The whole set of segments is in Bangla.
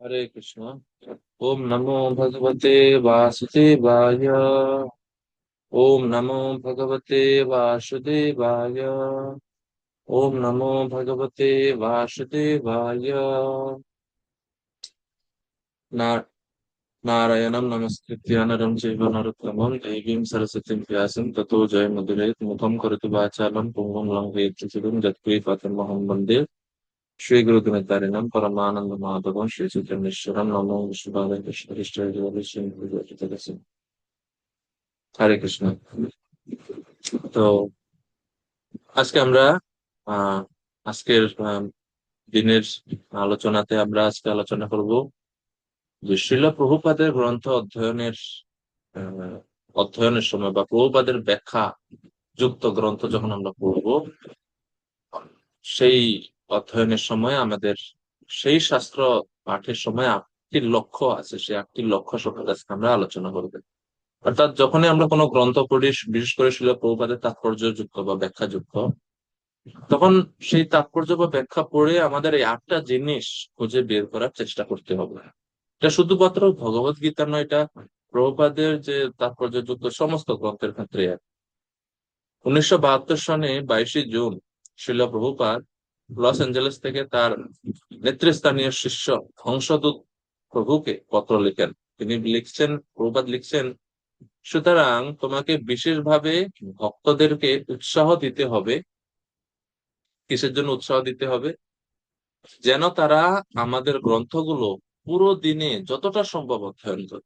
हरे कृष्ण। ओम नमो भगवते वासुदेवाय। ओम नमो भगवते वासुदेवाय। ओम नमो भगवते वासुदेवाय। ना नारायणं नमस्कृत्य नरं चैव नरोत्तमं देवीं सरस्वतीं व्यासं ततो जयमुदीरयेत्। मुखं करोति वाचालं पुंगवं लङ्घयेत् चिरं यत्कृपातमहं वन्दे श्रीगुरुदिनतारिणं परमानन्दमाधवं श्रीचैतन्येश्वरं। नमो विष्णुपादाय कृष्णकृष्णाय। হরে কৃষ্ণ। তো আজকে আমরা আহ আজকের দিনের আলোচনাতে আমরা আজকে আলোচনা করব যে শ্রীল প্রভুপাদের গ্রন্থ আহ, অধ্যয়নের সময় বা প্রভুপাদের ব্যাখ্যা যুক্ত গ্রন্থ যখন আমরা পড়ব, সেই অধ্যয়নের সময় আমাদের সেই শাস্ত্র পাঠের সময় আটটি লক্ষ্য আছে, সেই আটটি লক্ষ্য সম্পর্কে আজকে আমরা আলোচনা করব। অর্থাৎ যখনই আমরা কোনো গ্রন্থ পড়ি, বিশেষ করে শ্রীল প্রভুপাদের তাৎপর্যযুক্ত বা ব্যাখ্যাযুক্ত, তখন সেই তাৎপর্য বা ব্যাখ্যা পড়ে আমাদের এই আটটা জিনিস খুঁজে বের করার চেষ্টা করতে হবে। এটা শুধুমাত্র ভগবত গীতা নয়, এটা প্রভুপাদের যে তাৎপর্যযুক্ত সমস্ত গ্রন্থের ক্ষেত্রে। 1972 সনে 22শে June Srila Prabhupada Los Angeles থেকে তার নেতৃস্থানীয় শিষ্য হংসদূত প্রভুকে পত্র লিখেন। তিনি লিখছেন, প্রভুপাদ লিখছেন, সুতরাং তোমাকে বিশেষভাবে ভক্তদেরকে উৎসাহ দিতে হবে। কিসের জন্য উৎসাহ দিতে হবে? যেন তারা আমাদের গ্রন্থগুলো পুরো দিনে যতটা সম্ভব অধ্যয়ন করে।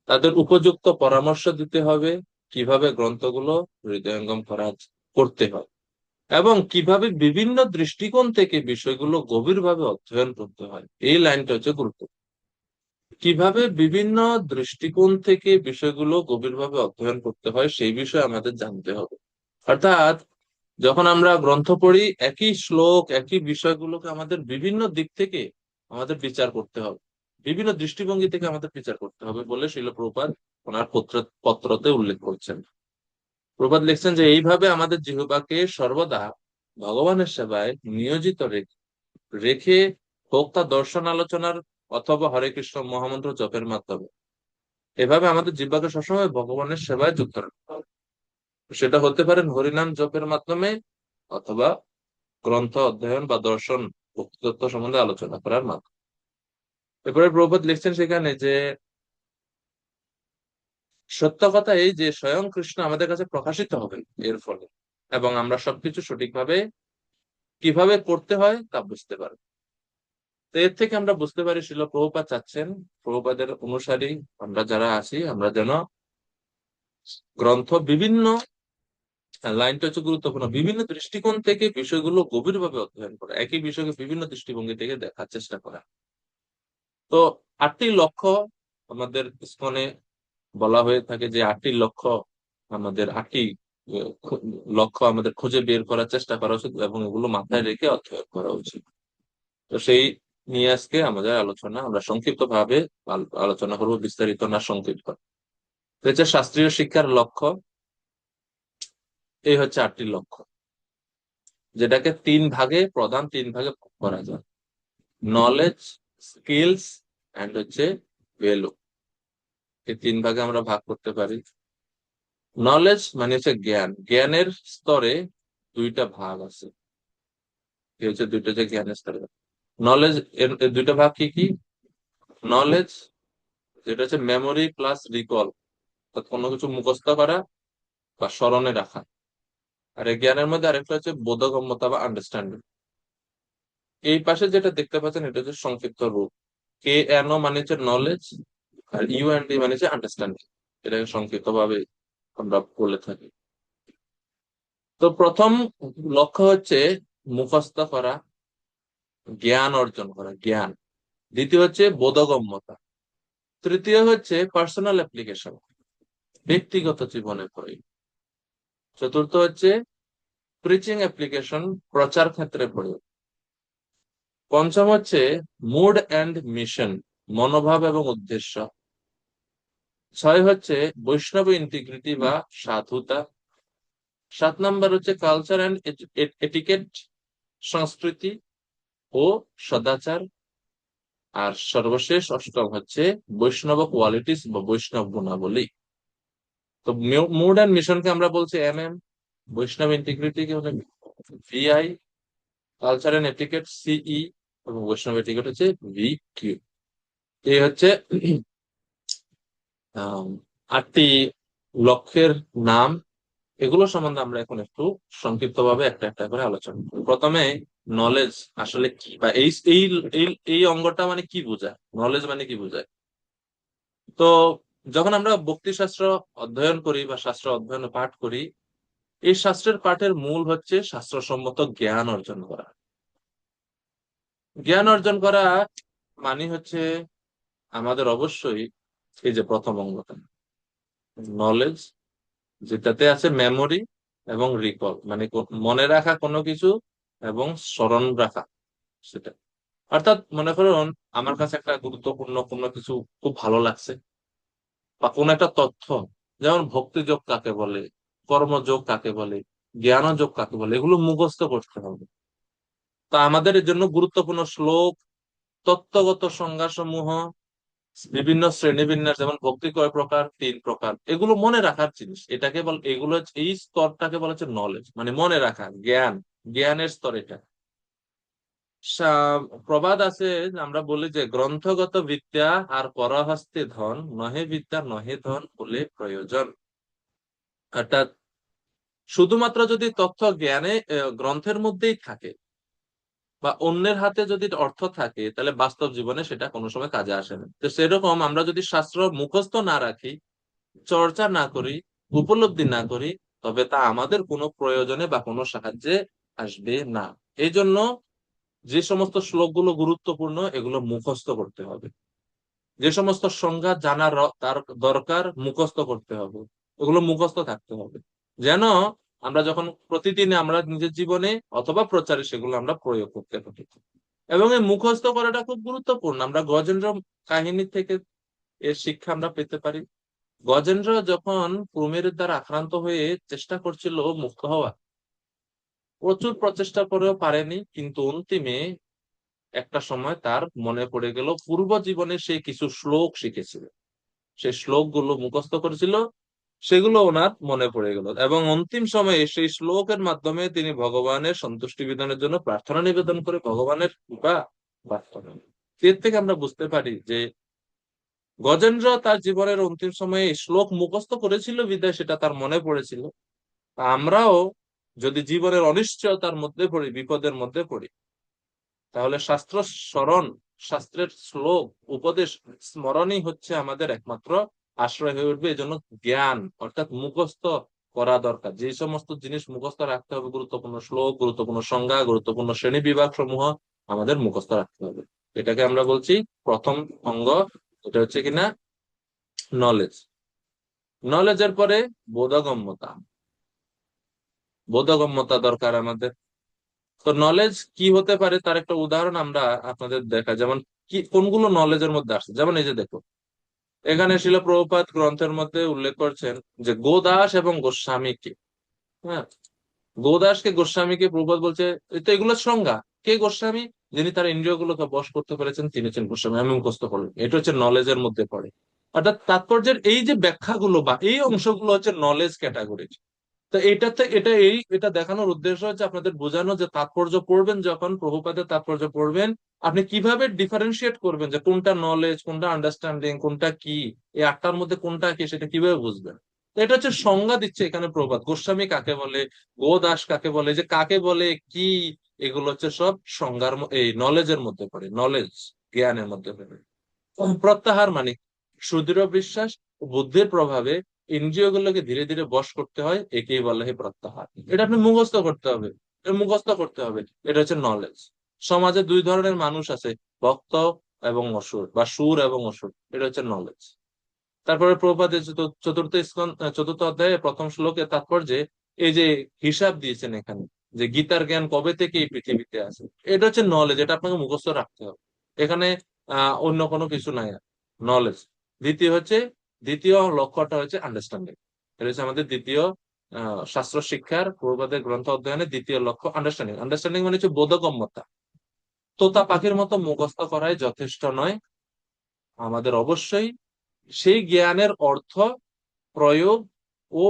তাদের উপযুক্ত পরামর্শ দিতে হবে কিভাবে গ্রন্থগুলো হৃদয়ঙ্গম করতে হয়, এবং কিভাবে বিভিন্ন দৃষ্টিকোণ থেকে বিষয়গুলো গভীরভাবে অধ্যয়ন করতে হয়। এই লাইনটা হচ্ছে গুরুত্ব। কিভাবে বিভিন্ন দৃষ্টিকোণ থেকে বিষয়গুলো গভীরভাবে অধ্যয়ন করতে হয় সেই বিষয়ে আমাদের জানতে হবে। অর্থাৎ যখন আমরা গ্রন্থ পড়ি, একই শ্লোক একই বিষয়গুলোকে আমাদের বিভিন্ন দিক থেকে আমাদের বিচার করতে হবে, বিভিন্ন দৃষ্টিভঙ্গি থেকে আমাদের বিচার করতে হবে বলে শিল প্রভুপাদ ওনার পত্রতে উল্লেখ করছেন। প্রভুপাদ লিখছেন যে এইভাবে আমাদের জিহ্বাকে সর্বদা ভগবানের সেবায় নিয়োজিত রেখে রেখে হোক তা দর্শন আলোচনার অথবা হরে কৃষ্ণ মহামন্ত্র জপের মাধ্যমে, এভাবে আমাদের জিহ্বাকে সবসময় ভগবানের সেবায় যুক্ত রাখতে হবে। সেটা হতে পারে হরিনাম জপের মাধ্যমে, অথবা গ্রন্থ অধ্যয়ন বা দর্শন ভক্তিতত্ত্ব সম্বন্ধে আলোচনা করার মাধ্যমে। এরপরে প্রভুপাদ লিখছেন সেখানে যে সত্য কথা এই যে স্বয়ং কৃষ্ণ আমাদের কাছে প্রকাশিত হবেন এর ফলে, এবং আমরা সবকিছু সঠিকভাবে কিভাবে করতে হয় তা বুঝতে পারবো। তো এর থেকে আমরা বুঝতে পারি শিল প্রভুপাদ চাচ্ছেন প্রভুপাদের অনুসারী আমরা যারা আছি, আমরা যেন গ্রন্থ বিভিন্ন, লাইনটা হচ্ছে গুরুত্বপূর্ণ, বিভিন্ন দৃষ্টিকোণ থেকে বিষয়গুলো গভীরভাবে অধ্যয়ন করা, একই বিষয়কে বিভিন্ন দৃষ্টিভঙ্গি থেকে দেখার চেষ্টা করা। তো আটটি লক্ষ্য আমাদের ইসকনে বলা হয়ে থাকে, যে আটটি লক্ষ্য আমাদের আটটি লক্ষ্য আমাদের খুঁজে বের করার চেষ্টা করা উচিত এবং এগুলো মাথায় রেখে অধ্যয়ন করা উচিত। তো সেই নিয়ে আজকে আমাদের আলোচনা, আমরা সংক্ষিপ্ত ভাবে আলোচনা করব, বিস্তারিত না সংক্ষিপ্ত। তো হচ্ছে শাস্ত্রীয় শিক্ষার লক্ষ্য। এই হচ্ছে আটটি লক্ষ্য, যেটাকে প্রধান তিন ভাগে ভাগ করা যায়: নলেজ, স্কিলস এন্ড হচ্ছে ভ্যালু। এই তিন ভাগে আমরা ভাগ করতে পারি। নলেজ মানে হচ্ছে জ্ঞান, জ্ঞানের স্তরে দুইটা ভাগ আছে। কি হচ্ছে দুইটা যে জ্ঞানের স্তরে নলেজ, এর দুইটা ভাগ কি কি? নলেজ যেটা হচ্ছে মেমোরি প্লাস রিকল, অর্থাৎ কোনো কিছু মুখস্থ করা বা স্মরণে রাখা। আর এই জ্ঞানের মধ্যে আরেকটা হচ্ছে বোধগম্যতা বা আন্ডারস্ট্যান্ডিং। এই পাশে যেটা দেখতে পাচ্ছেন এটা হচ্ছে সংক্ষিপ্ত রূপ। কে এন ও মানে হচ্ছে নলেজ, আর ইউ এন্ড ডি মানে হচ্ছে আন্ডারস্ট্যান্ডিং। এটাকে সংক্ষিপ্ত ভাবে আমরা বলে থাকি। তো প্রথম লক্ষ্য হচ্ছে মুখস্থ করা, জ্ঞান অর্জন করা, জ্ঞান। দ্বিতীয় হচ্ছে বোধগম্যতা। তৃতীয় হচ্ছে পার্সোনাল অ্যাপ্লিকেশন, ব্যক্তিগত জীবনে প্রয়োগ। চতুর্থ হচ্ছে প্রিচিং অ্যাপ্লিকেশন, প্রচার ক্ষেত্রে প্রয়োগ। পঞ্চম হচ্ছে মুড এন্ড মিশন, মনোভাব এবং উদ্দেশ্য। ছয় হচ্ছে বৈষ্ণব ইন্টিগ্রিটি বা সাধুতা। সাত নাম্বার হচ্ছে কালচার এন্ড এটিকেট, সংস্কৃতি ও সদাচার। আর সর্বশেষ অষ্টম হচ্ছে বৈষ্ণব কোয়ালিটিস বা বৈষ্ণব গুণাবলী। তো মুড অ্যান্ড মিশনকে আমরা বলছি MM, বৈষ্ণব ইন্টিগ্রিটি কে হচ্ছে VI, culture and etiquette CE, এবং বৈষ্ণব এটিকেট হচ্ছে VQ। এই হচ্ছে আহ 8টি লক্ষ্যের নাম। এগুলো সম্বন্ধে আমরা এখন একটু সংক্ষিপ্ত ভাবে একটা একটা করে আলোচনা করি। প্রথমে নলেজ আসলে কি, বা এই এই এই এই অঙ্গটা মানে কি বোঝায়, নলেজ মানে কি বোঝায়। তো যখন আমরা ভক্তি শাস্ত্র অধ্যয়ন করি বা শাস্ত্র অধ্যয়ন পাঠ করি, এই শাস্ত্রের পাঠের মূল হচ্ছে শাস্ত্রসম্মত জ্ঞান অর্জন করা। জ্ঞান অর্জন করা মানে হচ্ছে আমাদের অবশ্যই এই যে প্রথম অঙ্গটা নলেজ, যেটাতে আছে মেমোরি এবং রিকল, মানে মনে রাখা কোনো কিছু এবং স্মরণ রাখা সেটা। অর্থাৎ মনে করুন আমার কাছে একটা গুরুত্বপূর্ণ কোনো কিছু খুব ভালো লাগছে, বা কোনো একটা তথ্য, যেমন ভক্তিযোগ কাকে বলে, কর্মযোগ কাকে বলে, জ্ঞানযোগ কাকে বলে, এগুলো মুখস্থ করতে হবে। তা আমাদের এর জন্য গুরুত্বপূর্ণ শ্লোক, তত্ত্বগত সংজ্ঞা সমূহ, বিভিন্ন শ্রেণীবিন্যাস, যেমন ভক্তি কয় প্রকার, 3 প্রকার, এগুলো মনে রাখার জিনিস। এটাকে বল, এগুলো এই স্তরটাকে বলা হচ্ছে নলেজ, মানে মনে রাখা, জ্ঞান, জ্ঞানের স্তর এটা। প্রবাদ আছে, আমরা বলি যে গ্রন্থগত বিদ্যা আর পরহস্তে ধন, নহে বিদ্যা নহে ধন বলে প্রয়োজন। অর্থাৎ শুধুমাত্র যদি তথ্য জ্ঞানে গ্রন্থের মধ্যেই থাকে বা অন্যের হাতে যদি অর্থ থাকে, তাহলে বাস্তব জীবনে সেটা কোনো সময় কাজে আসে না। তো সেরকম আমরা যদি শাস্ত্র মুখস্থ না রাখি, চর্চা না করি, উপলব্ধি না করি, তবে তা আমাদের কোনো প্রয়োজনে বা কোনো সাহায্যে আসবে না। এই জন্য যে সমস্ত শ্লোকগুলো গুরুত্বপূর্ণ এগুলো মুখস্থ করতে হবে। যে সমস্ত সংজ্ঞা জানার তার দরকার মুখস্থ করতে হবে, ওগুলো মুখস্থ থাকতে হবে, যেন আমরা যখন প্রতিদিন আমরা নিজের জীবনে অথবা প্রচারে সেগুলো আমরা প্রয়োগ করতে পারি। এবং এই মুখস্থ করাটা খুব গুরুত্বপূর্ণ। আমরা গজেন্দ্র কাহিনী থেকে এর শিক্ষা আমরা পেতে পারি। গজেন্দ্র যখন কুমিরের দ্বারা আক্রান্ত হয়ে চেষ্টা করছিল মুক্ত হওয়া, প্রচুর প্রচেষ্টার পরেও পারেনি, কিন্তু অন্তিমে একটা সময় তার মনে পড়ে গেল পূর্ব জীবনে সে কিছু শ্লোক শিখেছিল, সেই শ্লোকগুলো মুখস্থ করেছিল, সেগুলো ওনার মনে পড়ে গেল, এবং অন্তিম সময়ে সেই শ্লোকের মাধ্যমে তিনি ভগবানের সন্তুষ্টি বিধানের জন্য প্রার্থনা নিবেদন করে ভগবানের কৃপা লাভ করেন। এর থেকে আমরা বুঝতে পারি যে গজেন্দ্র তার জীবনের অন্তিম সময়ে এই শ্লোক মুখস্থ করেছিল বিধায় সেটা তার মনে পড়েছিল। আমরাও যদি জীবনের অনিশ্চয়তার মধ্যে পড়ি, বিপদের মধ্যে পড়ি, তাহলে শাস্ত্র স্মরণ, শাস্ত্রের শ্লোক, উপদেশ স্মরণই হচ্ছে আমাদের একমাত্র আশ্রয় হয়ে উঠবে। এই জন্য জ্ঞান অর্থাৎ মুখস্থ করা দরকার। যে সমস্ত জিনিস মুখস্থ রাখতে হবে, গুরুত্বপূর্ণ শ্লোক, গুরুত্বপূর্ণ সংজ্ঞা, গুরুত্বপূর্ণ শ্রেণী বিভাগ সমূহ আমাদের মুখস্থ রাখতে হবে। এটাকে আমরা বলছি প্রথম অঙ্গ। এটা হচ্ছে কিনা নলেজ। নলেজের পরে বোধগম্যতা, বোধগম্যতা দরকার আমাদের। তো নলেজ কি হতে পারে তার একটা উদাহরণ আমরা আপনাদের দেখা, যেমন কি কোনগুলো নলেজের মধ্যে আসছে। যেমন এই যে দেখো, এখানে শিল প্রভুপাদ গ্রন্থের মধ্যে উল্লেখ করছেন যে গোদাস এবং গোস্বামীকে, হ্যাঁ, গোদাসকে গোস্বামীকে প্রভুপাদ বলছে, তো এগুলো সংজ্ঞা। কে গোস্বামী? যিনি তার ইন্দ্রিয়গুলোকে বশ করতে পেরেছেন তিনি হচ্ছেন গোস্বামী। আমি মুখস্থ করলাম, এটা হচ্ছে নলেজের মধ্যে পড়ে। অর্থাৎ তাৎপর্যের এই যে ব্যাখ্যাগুলো বা এই অংশগুলো হচ্ছে নলেজ ক্যাটাগরি। তো এটাতে এটা দেখানোর উদ্দেশ্য হচ্ছে আপনাদের বোঝানো যে তাৎপর্য পড়বেন, যখন প্রভুপাদের তাৎপর্য পড়বেন, আপনি কিভাবে ডিফারেন্সিয়েট করবেন যে কোনটা নলেজ, কোনটা আন্ডারস্ট্যান্ডিং, কোনটা কি, এই 8টার মধ্যে কোনটা কি সেটা কিভাবে বুঝবেন। তো এটা হচ্ছে সংজ্ঞা দিচ্ছে এখানে প্রভুপাদ। গোস্বামী কাকে বলে, গোদাস কাকে বলে, যে কাকে বলে কি, এগুলো হচ্ছে সব সংজ্ঞার এই নলেজের মধ্যে পড়ে, নলেজ জ্ঞানের মধ্যে পড়ে। প্রত্যাহার মানে সুদৃঢ় বিশ্বাস ও বুদ্ধির প্রভাবে ইন্দ্রিয়গুলোকে ধীরে ধীরে বশ করতে হয়, একেই বলা হয় প্রত্যাহার। এটা আপনি মুখস্থ করতে হবে, এটা মুখস্থ করতে হবে। এটা হচ্ছে নলেজ। সমাজে 2 ধরনের মানুষ আছে, ভক্ত এবং অসুর, বা সুর এবং অসুর, এটা হচ্ছে নলেজ। তারপরে প্রভুপাদের চতুর্থ অধ্যায়ে প্রথম শ্লোকে তাৎপর্যে এই যে হিসাব দিয়েছেন এখানে, যে গীতার জ্ঞান কবে থেকে এই পৃথিবীতে আছে, এটা হচ্ছে নলেজ। এটা আপনাকে মুখস্থ রাখতে হবে। এখানে অন্য কোনো কিছু নাই, নলেজ। দ্বিতীয় হচ্ছে, দ্বিতীয় লক্ষ্যটা হচ্ছে আন্ডারস্ট্যান্ডিং। এটা হচ্ছে আমাদের দ্বিতীয় শাস্ত্র শিক্ষার, প্রভুপাদের গ্রন্থ অধ্যয়নের দ্বিতীয় লক্ষ্য আন্ডারস্ট্যান্ডিং। আন্ডারস্ট্যান্ডিং মানে হচ্ছে বোধগম্যতা। তোতা পাখির মতো মুখস্থ করাই যথেষ্ট নয়, আমাদের অবশ্যই সেই জ্ঞানের অর্থ, প্রয়োগ ও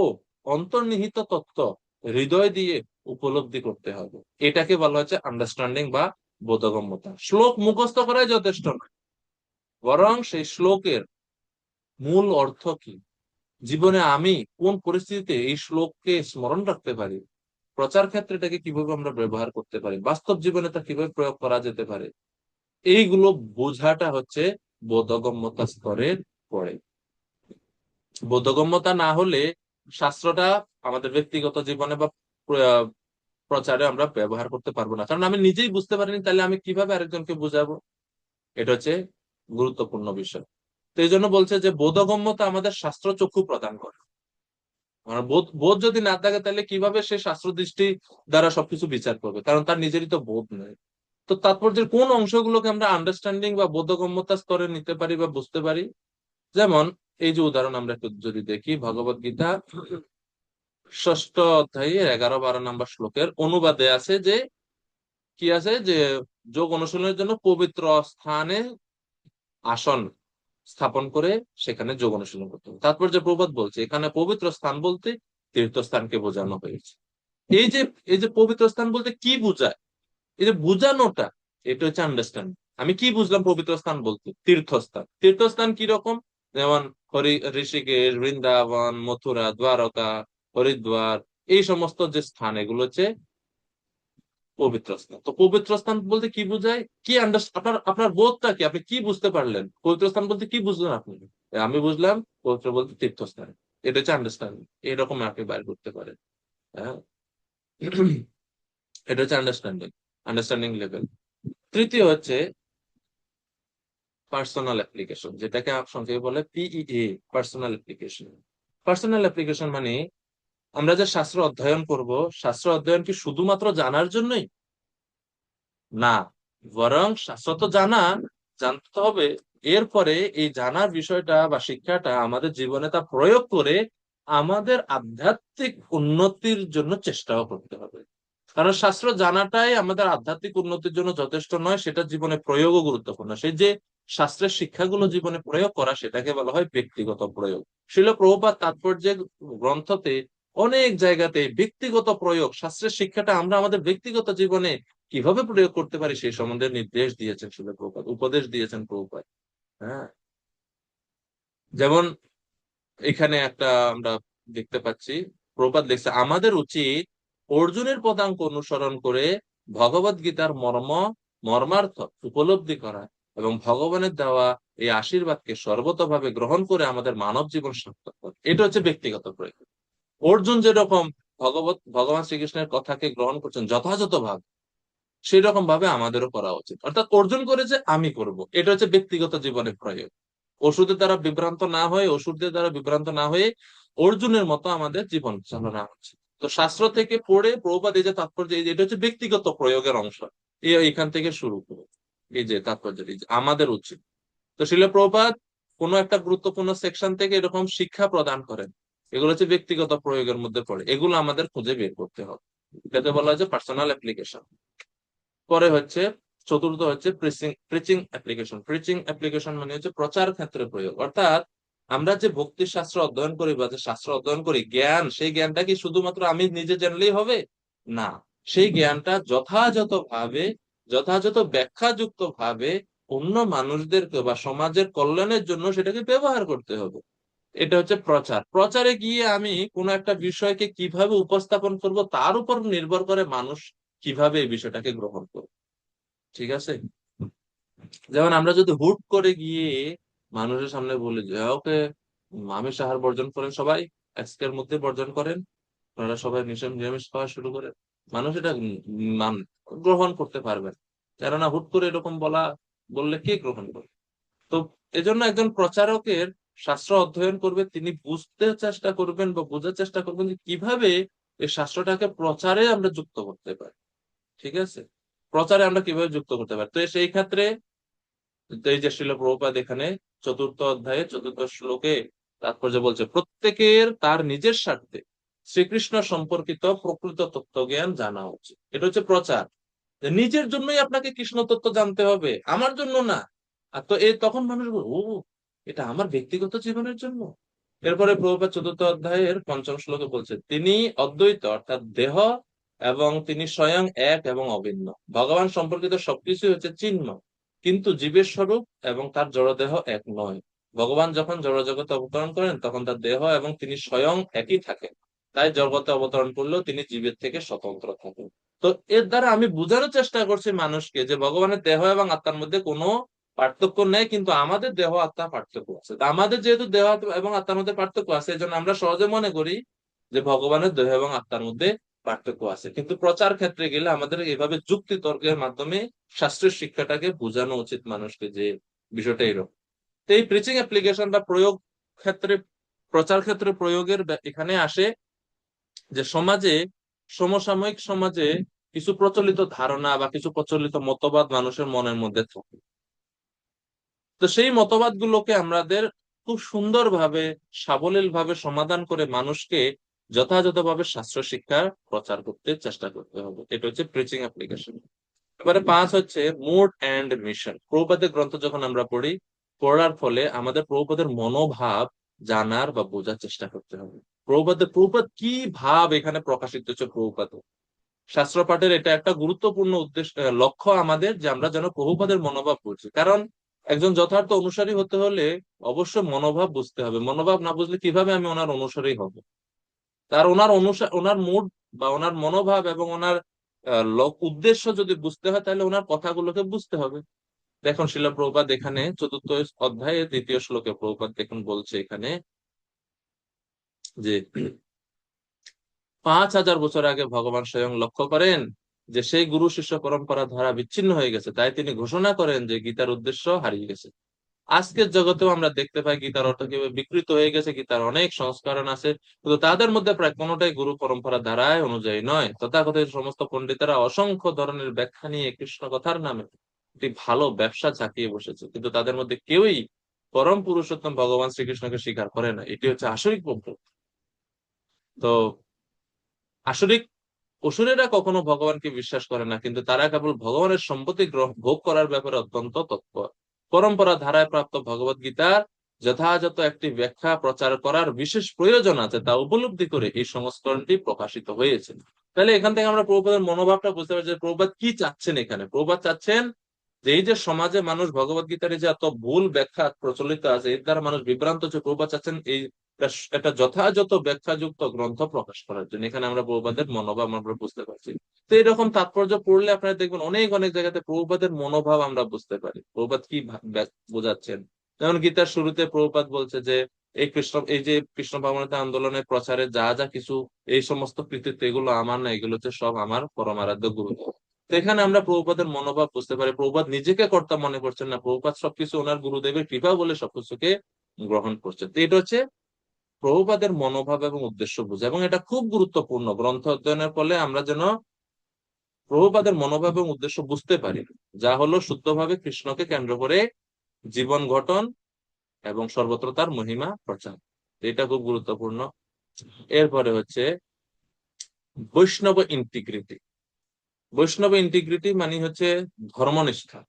অন্তর্নিহিত তত্ত্ব হৃদয় দিয়ে উপলব্ধি করতে হবে। এটাকে বলা হচ্ছে আন্ডারস্ট্যান্ডিং বা বোধগম্যতা। শ্লোক মুখস্থ করাই যথেষ্ট নয়, বরং সেই শ্লোকের মূল অর্থ কি, জীবনে আমি কোন পরিস্থিতিতে এই শ্লোককে স্মরণ রাখতে পারি, প্রচার ক্ষেত্রে এটাকে কিভাবে আমরা ব্যবহার করতে পারি, বাস্তব জীবনে তা কিভাবে প্রয়োগ করা যেতে পারে, এইগুলো বোঝাটা হচ্ছে বোধগম্যতা স্তরের পরে। বোধগম্যতা না হলে শাস্ত্রটা আমাদের ব্যক্তিগত জীবনে বা প্রচারে আমরা ব্যবহার করতে পারবো না, কারণ আমি নিজেই বুঝতে পারিনি, তাহলে আমি কিভাবে আরেকজনকে বুঝাবো? এটা হচ্ছে গুরুত্বপূর্ণ বিষয়। তো এই জন্য বলছে যে বোধগম্যতা আমাদের শাস্ত্র চক্ষু প্রদান করে। মানে বোধ বোধ যদি না থাকে, তাহলে কিভাবে সে শাস্ত্র দৃষ্টি দ্বারা সবকিছু বিচার করবে, কারণ তার নিজেরই তো বোধ নেই। তো তাৎপর্যের কোন অংশগুলোকে আমরা আন্ডারস্ট্যান্ডিং বা বোধগম্যতা স্তরে নিতে পারি বা বুঝতে পারি? যেমন এই যে উদাহরণ আমরা একটু যদি দেখি, ভগবত গীতা 6ষ্ঠ অধ্যায়ে 11-12 নম্বর শ্লোকের অনুবাদে আছে যে, কি আছে যে, যোগ অনুশীলনের জন্য পবিত্র স্থানে আসন স্থাপন করে সেখানে যোগ অনুশীলন করতে হবে। তারপর যে প্রবাদ বলছে, এখানে পবিত্র স্থান বলতে তীর্থস্থানকে বোঝানো হয়েছে। এই যে এই যে পবিত্র স্থান বলতে কি বোঝায়, এই যে বোঝানোটা, এটা হচ্ছে আন্ডারস্ট্যান্ড। আমি কি বুঝলাম পবিত্র স্থান বলতে? তীর্থস্থান। তীর্থস্থান কি রকম? যেমন ঋষিকেশ, বৃন্দাবন, মথুরা, দ্বারকা, হরিদ্বার, এই সমস্ত যে স্থান, এগুলো হচ্ছে পবিত্র স্থান। তো পবিত্র স্থান বলতে কি বোঝায়, কি আপনার আপনার বোধটা কি, আপনি কি বুঝতে পারলেন পবিত্র স্থান বলতে? কি বুঝলেন আপনি? আমি বুঝলাম পবিত্র বলতে তীর্থস্থান। এটা হচ্ছে আন্ডারস্ট্যান্ডিং। এরকম আপনি বাইর করতে পারেন। হ্যাঁ, এটা হচ্ছে আন্ডারস্ট্যান্ডিং, আন্ডারস্ট্যান্ডিং লেভেল। তৃতীয় হচ্ছে পার্সোনাল অ্যাপ্লিকেশন, যেটাকে সংক্ষেপে বলে পিইএ, পার্সোনাল অ্যাপ্লিকেশন। পার্সোনাল অ্যাপ্লিকেশন মানে আমরা যে শাস্ত্র অধ্যয়ন করব, শাস্ত্র অধ্যয়ন কি শুধুমাত্র জানার জন্যই? না, বরং শাস্ত্র তো জানতে হবে, এরপরে এই জানার বিষয়টা বা শিক্ষাটা আমাদের জীবনে তা প্রয়োগ করে আমাদের আধ্যাত্মিক উন্নতির জন্য চেষ্টাও করতে হবে। কারণ শাস্ত্র জানাটাই আমাদের আধ্যাত্মিক উন্নতির জন্য যথেষ্ট নয়, সেটা জীবনে প্রয়োগও গুরুত্বপূর্ণ। সেই যে শাস্ত্রের শিক্ষাগুলো জীবনে প্রয়োগ করা, সেটাকে বলা হয় ব্যক্তিগত প্রয়োগ। শিল প্রভুপাদ তাৎপর্যের গ্রন্থতে অনেক জায়গাতে ব্যক্তিগত প্রয়োগ, শাস্ত্রের শিক্ষাটা আমরা আমাদের ব্যক্তিগত জীবনে কিভাবে প্রয়োগ করতে পারি সেই সম্বন্ধে নির্দেশ দিয়েছেন শিল প্রভুপাদ, উপদেশ দিয়েছেন প্রভুপাদ। হ্যাঁ, যেমন এখানে একটা আমরা দেখতে পাচ্ছি, প্রভুপাদ লিখছে, আমাদের উচিত অর্জুনের পদাঙ্ক অনুসরণ করে ভগবত গীতার মর্মার্থ উপলব্ধি করা এবং ভগবানের দেওয়া এই আশীর্বাদকে সর্বতভাবে গ্রহণ করে আমাদের মানব জীবন সার্থক করা। এটা হচ্ছে ব্যক্তিগত প্রয়োগ। অর্জুন যেরকম ভগবান শ্রীকৃষ্ণের কথাকে গ্রহণ করছেন যথাযথভাবে, সেই রকম ভাবে আমাদেরও করা উচিত। অর্থাৎ অর্জুন করেছে, আমি করব, এটা হচ্ছে ব্যক্তিগত জীবনে প্রয়োগ। ওষুধের দ্বারা বিভ্রান্ত না হয়ে অর্জুনের মতো আমাদের জীবন চালনা হচ্ছে। তো শাস্ত্র থেকে পড়ে প্রভুপাদ এই যে তাৎপর্য, এই যে এটা হচ্ছে ব্যক্তিগত প্রয়োগের অংশ। এখান থেকে শুরু করে এই যে তাৎপর্য, এই যে আমাদের উচিত। তো শিল প্রভুপাদ কোনো একটা গুরুত্বপূর্ণ সেকশন থেকে এরকম শিক্ষা প্রদান করেন, এগুলো হচ্ছে ব্যক্তিগত প্রয়োগের মধ্যে পড়ে, এগুলো আমাদের খুঁজে বের করতে হবে। এটাতে বলা হয় যে পার্সোনাল অ্যাপ্লিকেশন। পরে হচ্ছে চতুর্থ হচ্ছে প্রিচিং অ্যাপ্লিকেশন। প্রিচিং অ্যাপ্লিকেশন মানে হচ্ছে প্রচার ক্ষেত্রে প্রয়োগ। অর্থাৎ আমরা যে ভক্তি শাস্ত্র অধ্যয়ন করি বা যে শাস্ত্র অধ্যয়ন করি, জ্ঞান, সেই জ্ঞানটা কি শুধুমাত্র আমি নিজে জানলেই হবে? না, সেই জ্ঞানটা যথাযথ ব্যাখ্যাযুক্ত ভাবে অন্য মানুষদেরকে বা সমাজের কল্যাণের জন্য সেটাকে ব্যবহার করতে হবে। এটা হচ্ছে প্রচার। প্রচারে গিয়ে আমি কোনো একটা বিষয়কে কিভাবে উপস্থাপন করব, তার উপর নির্ভর করে মানুষ কিভাবে এই বিষয়টাকে গ্রহণ করবে। ঠিক আছে? যেমন আমরা যদি হুট করে গিয়ে মানুষের সামনে বলি যে, ওকে, আমিষ আহার বর্জন করেন সবাই, আজকের মধ্যে বর্জন করেন, আপনারা সবাই নিরামিষ খাওয়া শুরু করেন, মানুষ এটা গ্রহণ করতে পারবেন। কেননা হুট করে এরকম বললে কে গ্রহণ করবে? তো এজন্য একজন প্রচারকের শাস্ত্র অধ্যয়ন করবে, তিনি বুঝতে চেষ্টা করবেন বা বোঝার চেষ্টা করবেন যে কিভাবে এই শাস্ত্রটাকে প্রচারে আমরা যুক্ত করতে পারি। ঠিক আছে, প্রচারে আমরা কিভাবে যুক্ত করতে পারি। তো সেই ক্ষেত্রে এই যে শ্রীল প্রভুপাদ এখানে 4th অধ্যায়ে 4th শ্লোকে তাৎপর্য বলছে, প্রত্যেকের তার নিজের স্বার্থে শ্রীকৃষ্ণ সম্পর্কিত প্রকৃত তত্ত্বজ্ঞান জানা উচিত। এটা হচ্ছে প্রচার। যে নিজের জন্যই আপনাকে কৃষ্ণ তত্ত্ব জানতে হবে, আমার জন্য না। আর তো তখন মানুষ বলে, ও এটা আমার ব্যক্তিগত জীবনের জন্য। এরপরে প্রভুপাদ চতুর্থ অধ্যায়ের পঞ্চম শ্লোকে বলছে, তিনি অদ্বৈত অর্থাৎ দেহ এবং তিনি স্বয়ং এক এবং অভিন্ন। ভগবান সম্পর্কিত সবকিছু হচ্ছে চিন্ময়, কিন্তু জীবের স্বরূপ এবং তার জড়দেহ এক নয়। ভগবান যখন জড়জগতে অবতরণ করেন তখন তার দেহ এবং তিনি স্বয়ং একই থাকেন, তাই জগতে অবতরণ করলেও তিনি জীবের থেকে স্বতন্ত্র থাকেন। তো এর দ্বারা আমি বোঝানোর চেষ্টা করছি মানুষকে যে ভগবানের দেহ এবং আত্মার মধ্যে কোনো পার্থক্য নেই, কিন্তু আমাদের দেহ আত্মা পার্থক্য আছে। তা আমাদের যেহেতু দেহ এবং আত্মার মধ্যে পার্থক্য আছে, এই জন্য আমরা সহজে মনে করি যে ভগবানের দেহ এবং আত্মার মধ্যে পার্থক্য আছে। কিন্তু প্রচার ক্ষেত্রে গেলে আমাদের এভাবে যুক্তি তর্কের মাধ্যমে শাস্ত্রের শিক্ষাটাকে বোঝানো উচিত মানুষকে, যে বিষয়টা এরকম। তো এই প্রিচিং অ্যাপ্লিকেশন বা প্রয়োগ ক্ষেত্রে, প্রচার ক্ষেত্রে প্রয়োগের এখানে আসে যে সমাজে, সমসাময়িক সমাজে কিছু প্রচলিত ধারণা বা কিছু প্রচলিত মতবাদ মানুষের মনের মধ্যে থাকে। তো সেই মতবাদ গুলোকে আমাদের খুব সুন্দরভাবে, সাবলীল ভাবে সমাধান করে মানুষকে যথাযথভাবে শাস্ত্র শিক্ষা প্রচার করতে চেষ্টা করতে হবে। এটা হচ্ছে প্রিচিং অ্যাপ্লিকেশন। এবারে 5 হচ্ছে মুড এন্ড মিশন। প্রভুপাদের গ্রন্থ যখন আমরা পড়ি, পড়ার ফলে আমাদের প্রভুপাদের মনোভাব জানার বা বোঝার চেষ্টা করতে হবে। প্রভুপাদ কি ভাব এখানে প্রকাশিত হচ্ছে প্রভুপাদ, শাস্ত্র পাঠের এটা একটা গুরুত্বপূর্ণ উদ্দেশ্য, লক্ষ্য আমাদের, যে আমরা যেন প্রভুপাদের মনোভাব বুঝি। কারণ একজন যথার্থ অনুসারী হতে হলে অবশ্যই মনোভাব বুঝতে হবে। মনোভাব না বুঝলে কিভাবে আমি ওনার অনুসারী হব? তার ওনার মুড বা ওনার মনোভাব এবং ওনার উদ্দেশ্য যদি বুঝতে হয়, তাহলে ওনার কথাগুলোকে বুঝতে হবে। দেখুন শিলা প্রভুপাদ এখানে চতুর্থ অধ্যায়ে দ্বিতীয় শ্লোকে প্রভুপাদ দেখুন বলছে এখানে যে 5,000 বছর আগে ভগবান স্বয়ং লক্ষ্য করেন যে সেই গুরু শিষ্য পরম্পরা ধারা বিচ্ছিন্ন হয়ে গেছে, তাই তিনি ঘোষণা করেন যে গীতার উদ্দেশ্য হারিয়ে গেছে। আজকের জগতেও আমরা দেখতে পাই গীতার অর্থ কিভাবে বিকৃত হয়ে গেছে। গীতার অনেক সংস্করণ আছে, কিন্তু তাদের মধ্যে প্রায় কোনোটাই গুরু পরম্পরা ধারায় অনুযায়ী নয়। তথাকথিত সমস্ত পণ্ডিতেরা অসংখ্য ধরনের ব্যাখ্যা নিয়ে কৃষ্ণ কথার নামে একটি ভালো ব্যবসা চাকিয়ে বসেছে, কিন্তু তাদের মধ্যে কেউই পরম পুরুষোত্তম ভগবান শ্রীকৃষ্ণকে স্বীকার করে না। এটি হচ্ছে আসরিক পদ্ধতি। তো আসরিক অসুরেরা কখনো ভগবানকে বিশ্বাস করে না, কিন্তু তারা কেবল ভগবানের সম্পত্তি ভোগ করার ব্যাপারে অত্যন্ত তৎপর। পরম্পরা ধারায় প্রাপ্ত ভগবত গীতার যথাযথ একটি ব্যাখ্যা প্রচার করার বিশেষ প্রয়োজন আছে, তা উপলব্ধি করে এই সংস্করণটি প্রকাশিত হয়েছে। তাহলে এখান থেকে আমরা প্রভুপাদের মনোভাবটা বুঝতে পারছি যে প্রভুপাদ কি চাচ্ছেন এখানে। প্রভুপাদ চাচ্ছেন যে এই যে সমাজে মানুষ ভগবত গীতার যে এত ভুল ব্যাখ্যা প্রচলিত আছে, এর দ্বারা মানুষ বিভ্রান্ত হচ্ছে, প্রভুপাদ চাচ্ছেন এই একটা যথাযথ ব্যাখ্যাযুক্ত গ্রন্থ প্রকাশ করার জন্য। এখানে আমরা প্রভুপাদের মনোভাব আমরা বুঝতে পারছি। তো এরকম তাৎপর্য পড়লে আপনারা দেখবেন অনেক অনেক জায়গাতে প্রভুপাদের মনোভাব আমরা বুঝতে পারি, প্রভুপাদ কি বোঝাচ্ছেন। যেমন গীতার শুরুতে প্রভুপাদ বলছে যে এই যে কৃষ্ণ ভাবনাতে আন্দোলনের প্রচারে যা যা কিছু এই সমস্ত কৃতিত্ব, এগুলো আমার না, এগুলো হচ্ছে সব আমার পরমারাধ্য গুরু। তো এখানে আমরা প্রভুপাদের মনোভাব বুঝতে পারি। প্রভুপাদ নিজেকে কর্তা মনে করছেন না, প্রভুপাদ সবকিছু ওনার গুরুদেবের কৃপা বলে সবকিছুকে গ্রহণ করছেন। তো এটা হচ্ছে প্রভুপাদের মনোভাব এবং উদ্দেশ্য বোঝা, এবং এটা খুব গুরুত্বপূর্ণ। গ্রন্থ অধ্যয়নের ফলে আমরা যেন প্রভুপাদের মনোভাব এবং উদ্দেশ্য বুঝতে পারি, যা হলো শুদ্ধভাবে কৃষ্ণকে কেন্দ্র করে জীবন গঠন এবং সর্বত্র তার মহিমা প্রচার। এটা খুব গুরুত্বপূর্ণ। এরপরে হচ্ছে বৈষ্ণব ইন্টিগ্রিটি। বৈষ্ণব ইন্টিগ্রিটি মানে হচ্ছে ধর্মনিষ্ঠা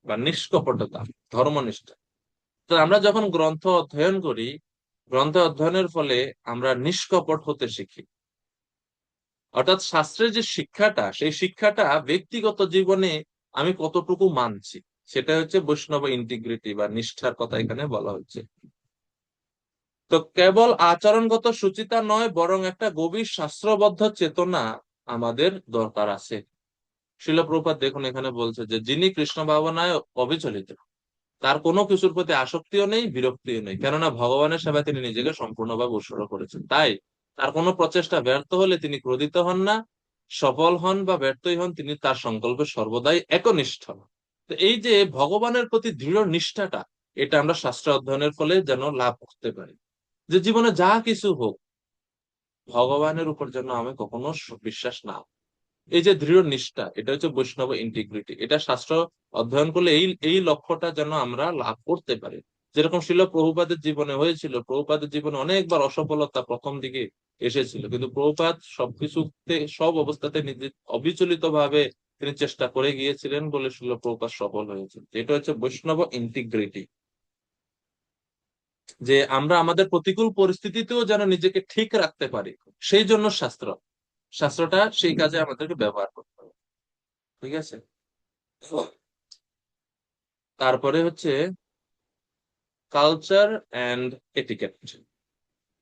বা নিষ্কপটতা, ধর্মনিষ্ঠা। তো আমরা যখন গ্রন্থ অধ্যয়ন করি, গ্রন্থ অধ্যয়নের ফলে আমরা নিষ্কপট হতে শিখি। অর্থাৎ শাস্ত্রের যে শিক্ষাটা, সেই শিক্ষাটা ব্যক্তিগত জীবনে আমি কতটুকু মানছি, সেটা হচ্ছে বৈষ্ণব ইন্টিগ্রিটি বা নিষ্ঠার কথা এখানে বলা হচ্ছে। তো কেবল আচরণগত সুচিতা নয়, বরং একটা গভীর শাস্ত্রবদ্ধ চেতনা আমাদের দরকার আছে। শিল প্রভুপাদ দেখুন এখানে বলছে যে যিনি কৃষ্ণ ভাবনায় অবিচলিত, তার কোনো কিছুর প্রতি আসক্তিও নেই, বিরক্তিও নেই, কেননা ভগবানের সেবায় তিনি নিজেকে সম্পূর্ণভাবে উৎসর্গ করেছেন। তাই তার কোনো প্রচেষ্টা ব্যর্থ হলে তিনি ক্রোধিত হন না, সফল হন বা ব্যর্থই হন, তিনি তার সংকল্পে সর্বদাই একনিষ্ঠ। তো এই যে ভগবানের প্রতি দৃঢ় নিষ্ঠাটা, এটা আমরা শাস্ত্র অধ্যয়নের ফলে যেন লাভ করতে পারি, যে জীবনে যা কিছু হোক ভগবানের উপর যেন আমি কখনো বিশ্বাস না। এই যে দৃঢ় নিষ্ঠা, এটা হচ্ছে বৈষ্ণব ইন্টিগ্রিটি। এটা শাস্ত্র অধ্যয়ন করলে এই এই লক্ষ্যটা যেন আমরা লাভ করতে পারি। যেরকম শিল প্রভুপাদের জীবনে হয়েছিল, প্রভুপাদের জীবনে অনেকবার অসফলতা প্রথম দিকে এসেছিল, কিন্তু প্রভুপাদ সবকিছুতে, সব অবস্থাতে নিজে অবিচলিত ভাবে তিনি চেষ্টা করে গিয়েছিলেন বলে শিল প্রভুপাদ সফল হয়েছেন। এটা হচ্ছে বৈষ্ণব ইন্টিগ্রিটি, যে আমরা আমাদের প্রতিকূল পরিস্থিতিতেও যেন নিজেকে ঠিক রাখতে পারি, সেই জন্য শাস্ত্রটা সেই কাজে আমাদেরকে ব্যবহার করতে হবে। ঠিক আছে। তারপরে হচ্ছে কালচার অ্যান্ড এটিকেট,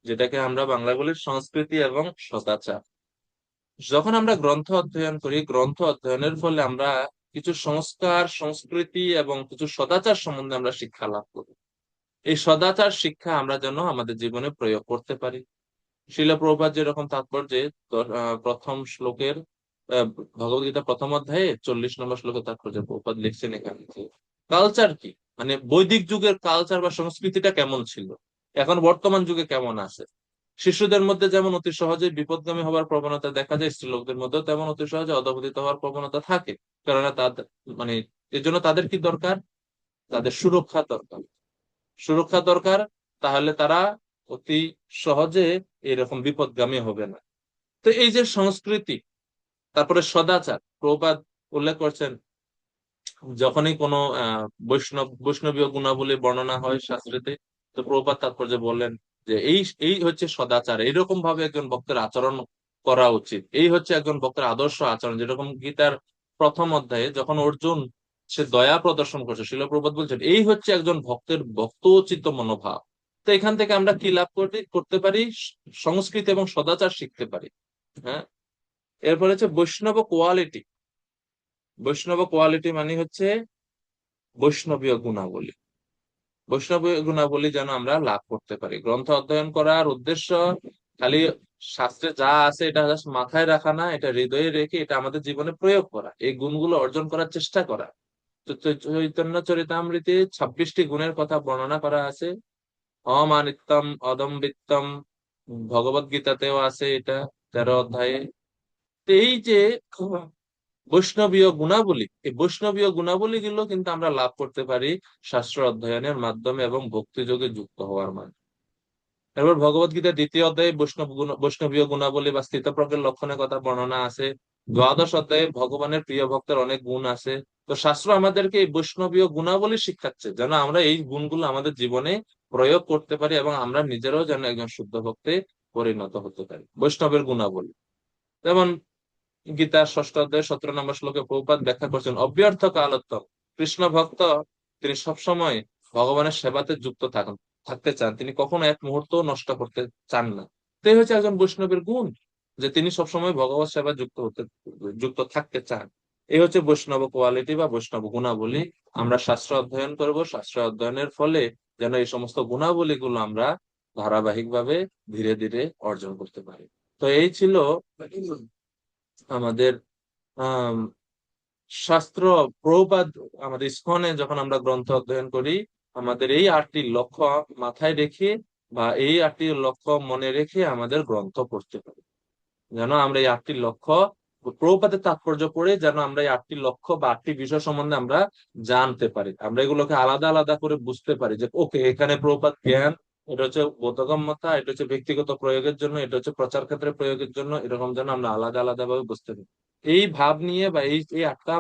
যেটাকে আমরা বাংলা বলি সংস্কৃতি এবং সদাচার। যখন আমরা গ্রন্থ অধ্যয়ন করি, গ্রন্থ অধ্যয়নের ফলে আমরা কিছু সংস্কার, সংস্কৃতি এবং কিছু সদাচার সম্বন্ধে আমরা শিক্ষা লাভ করি। এই সদাচার শিক্ষা আমরা যেন আমাদের জীবনে প্রয়োগ করতে পারি। শিল প্রভুপাদ যেরকম তাৎপর্যে প্রথম শ্লোকের ভগবদ্গীতা প্রথম অধ্যায়ে 40 নম্বর শ্লোকে তাৎপর্যে প্রভুপাদ লিখছেন এখানে যে কালচার কি, মানে বৈদিক যুগের কালচার বা সংস্কৃতিটা কেমন ছিল, এখন বর্তমান যুগে কেমন আছে। শিশুদের মধ্যে যেমন অতি সহজে বিপদগামী হওয়ার প্রবণতা দেখা যায়, স্ত্রীলোকদের মধ্যেও তেমন অতি সহজে অধঃপতিত হওয়ার প্রবণতা থাকে। কেননা তাদের মানে এর জন্য তাদের কি দরকার, তাদের সুরক্ষা দরকার, সুরক্ষা দরকার। তাহলে তারা অতি সহজে এরকম বিপদগামী হবে না। তো এই যে সংস্কৃতি, তারপরে সদাচার, প্রভুপাদ উল্লেখ করছেন যখনই কোনো বৈষ্ণবীয় গুণাবলী বর্ণনা হয় শাস্ত্রেতে, তো প্রভুপাদ তাৎপর্যে বললেন যে এই এই হচ্ছে সদাচার, এইরকম ভাবে একজন ভক্তের আচরণ করা উচিত, এই হচ্ছে একজন ভক্তের আদর্শ আচরণ। যেরকম গীতার প্রথম অধ্যায়ে যখন অর্জুন সে দয়া প্রদর্শন করছে, শিল প্রভুপাদ বলছেন এই হচ্ছে একজন ভক্তের ভক্তোচিত মনোভাব। তো এখান থেকে আমরা কি লাভ করতে পারি, সংস্কৃতি এবং সদাচার শিখতে পারি। হ্যাঁ। এরপরে হচ্ছে বৈষ্ণব কোয়ালিটি। বৈষ্ণব কোয়ালিটি মানে হচ্ছে বৈষ্ণবীয় গুণাবলী। বৈষ্ণবীয় গুণাবলী যেন আমরা লাভ করতে পারি। গ্রন্থ অধ্যয়ন করার উদ্দেশ্য খালি শাস্ত্রে যা আছে এটা জাস্ট মাথায় রাখা না, এটা হৃদয়ে রেখে এটা আমাদের জীবনে প্রয়োগ করা, এই গুণগুলো অর্জন করার চেষ্টা করা। তো চৈতন্য চরিতামৃতে 26টি গুণের কথা বর্ণনা করা আছে। অমানিত্যম, অদম্বিত্তম, ভগবদ গীতাতেও আছে এটা 13 অধ্যায়ে। তো এই যে বৈষ্ণবীয় গুণাবলী, এই বৈষ্ণবীয় গুণাবলী গুলো কিন্তু আমরা লাভ করতে পারি শাস্ত্র অধ্যয়নের মাধ্যমে এবং ভক্তিযোগে যুক্ত হওয়ার মাধ্যমে। এরপর ভগবদ গীতার 2য় অধ্যায়ে বৈষ্ণবীয় গুণাবলী বা স্থিতপ্রজ্ঞের লক্ষণের কথা বর্ণনা আছে। 12শ অধ্যায়ে ভগবানের প্রিয় ভক্তের অনেক গুণ আছে। তো শাস্ত্র আমাদেরকে এই বৈষ্ণবীয় গুণাবলী শিখাচ্ছে যেন আমরা এই গুণগুলো আমাদের জীবনে প্রয়োগ করতে পারি এবং আমরা নিজেরাও যেন একজন শুদ্ধ ভক্তে পরিণত হতে পারি। বৈষ্ণবের গুণাবলী যেমন গীতার 6ঠ অধ্যায় 17 নম্বর শ্লোকে প্রভুপাদ ব্যাখ্যা করছেন অব্যর্থ কালোত্তম, কৃষ্ণ ভক্ত তিনি সবসময় ভগবানের সেবাতে যুক্ত থাকতে চান, তিনি কখনো এক মুহূর্ত নষ্ট করতে চান না। তো এই হচ্ছে একজন বৈষ্ণবের গুণ, যে তিনি সবসময় ভগবত সেবা যুক্ত থাকতে চান। এই হচ্ছে বৈষ্ণব কোয়ালিটি বা বৈষ্ণব গুণাবলী। আমরা শাস্ত্র অধ্যয়ন করব, শাস্ত্র অধ্যয়নের ফলে যেন এই সমস্ত গুণাবলী গুলো আমরা ধারাবাহিকভাবে ধীরে ধীরে অর্জন করতে পারি। তো এই ছিল আমাদের আহ শাস্ত্র। প্রভুপাদ আমাদের ইসকনে যখন আমরা গ্রন্থ অধ্যয়ন করি, আমাদের এই 8টি লক্ষ্য মাথায় রেখে বা এই 8টি লক্ষ্য মনে রেখে আমাদের গ্রন্থ পড়তে পারি, যেন আমরা এই 8টি লক্ষ্য প্রভুপাদের তাৎপর্য পড়ে যেন আমরা এই 8টি লক্ষ্য বা 8টি বিষয় সম্বন্ধে আমরা জানতে পারি, আমরা এগুলোকে আলাদা আলাদা করে বুঝতে পারি যে ওকে এখানে প্রভুপাদ জ্ঞান, এটা হচ্ছে বোধগম্যতা, এটা হচ্ছে ব্যক্তিগত প্রয়োগের জন্য, এটা হচ্ছে প্রচার ক্ষেত্রে প্রয়োগের জন্য, এরকম যেন আমরা আলাদা আলাদা ভাবে বুঝতে পারি। এই ভাব নিয়ে বা এই 8টা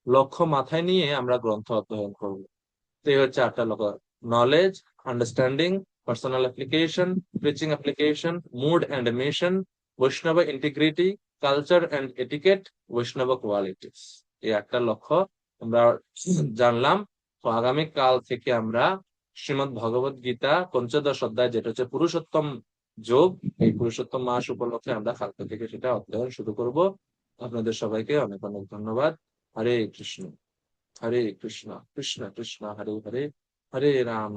লক্ষ্য মাথায় নিয়ে আমরা গ্রন্থ অধ্যয়ন করবো। তো এই হচ্ছে 8টা লক্ষ্য: knowledge, understanding, personal application, preaching application, mood and mission, Vaishnava integrity, culture and etiquette, Vaishnava qualities. এই 8টা লক্ষ্য আমরা জানলাম। তো আগামী কাল থেকে আমরা শ্রীমদ্ ভগবদ গীতা 15শ অধ্যায়, যেটা হচ্ছে পুরুষোত্তম যোগ, এই পুরুষোত্তম মাস উপলক্ষে আমরা কালকে থেকে সেটা অধ্যয়ন শুরু করব। আপনাদের সবাইকে অনেক অনেক ধন্যবাদ। হরে কৃষ্ণ, হরে কৃষ্ণ, কৃষ্ণ কৃষ্ণ হরে হরে, হরে রাম।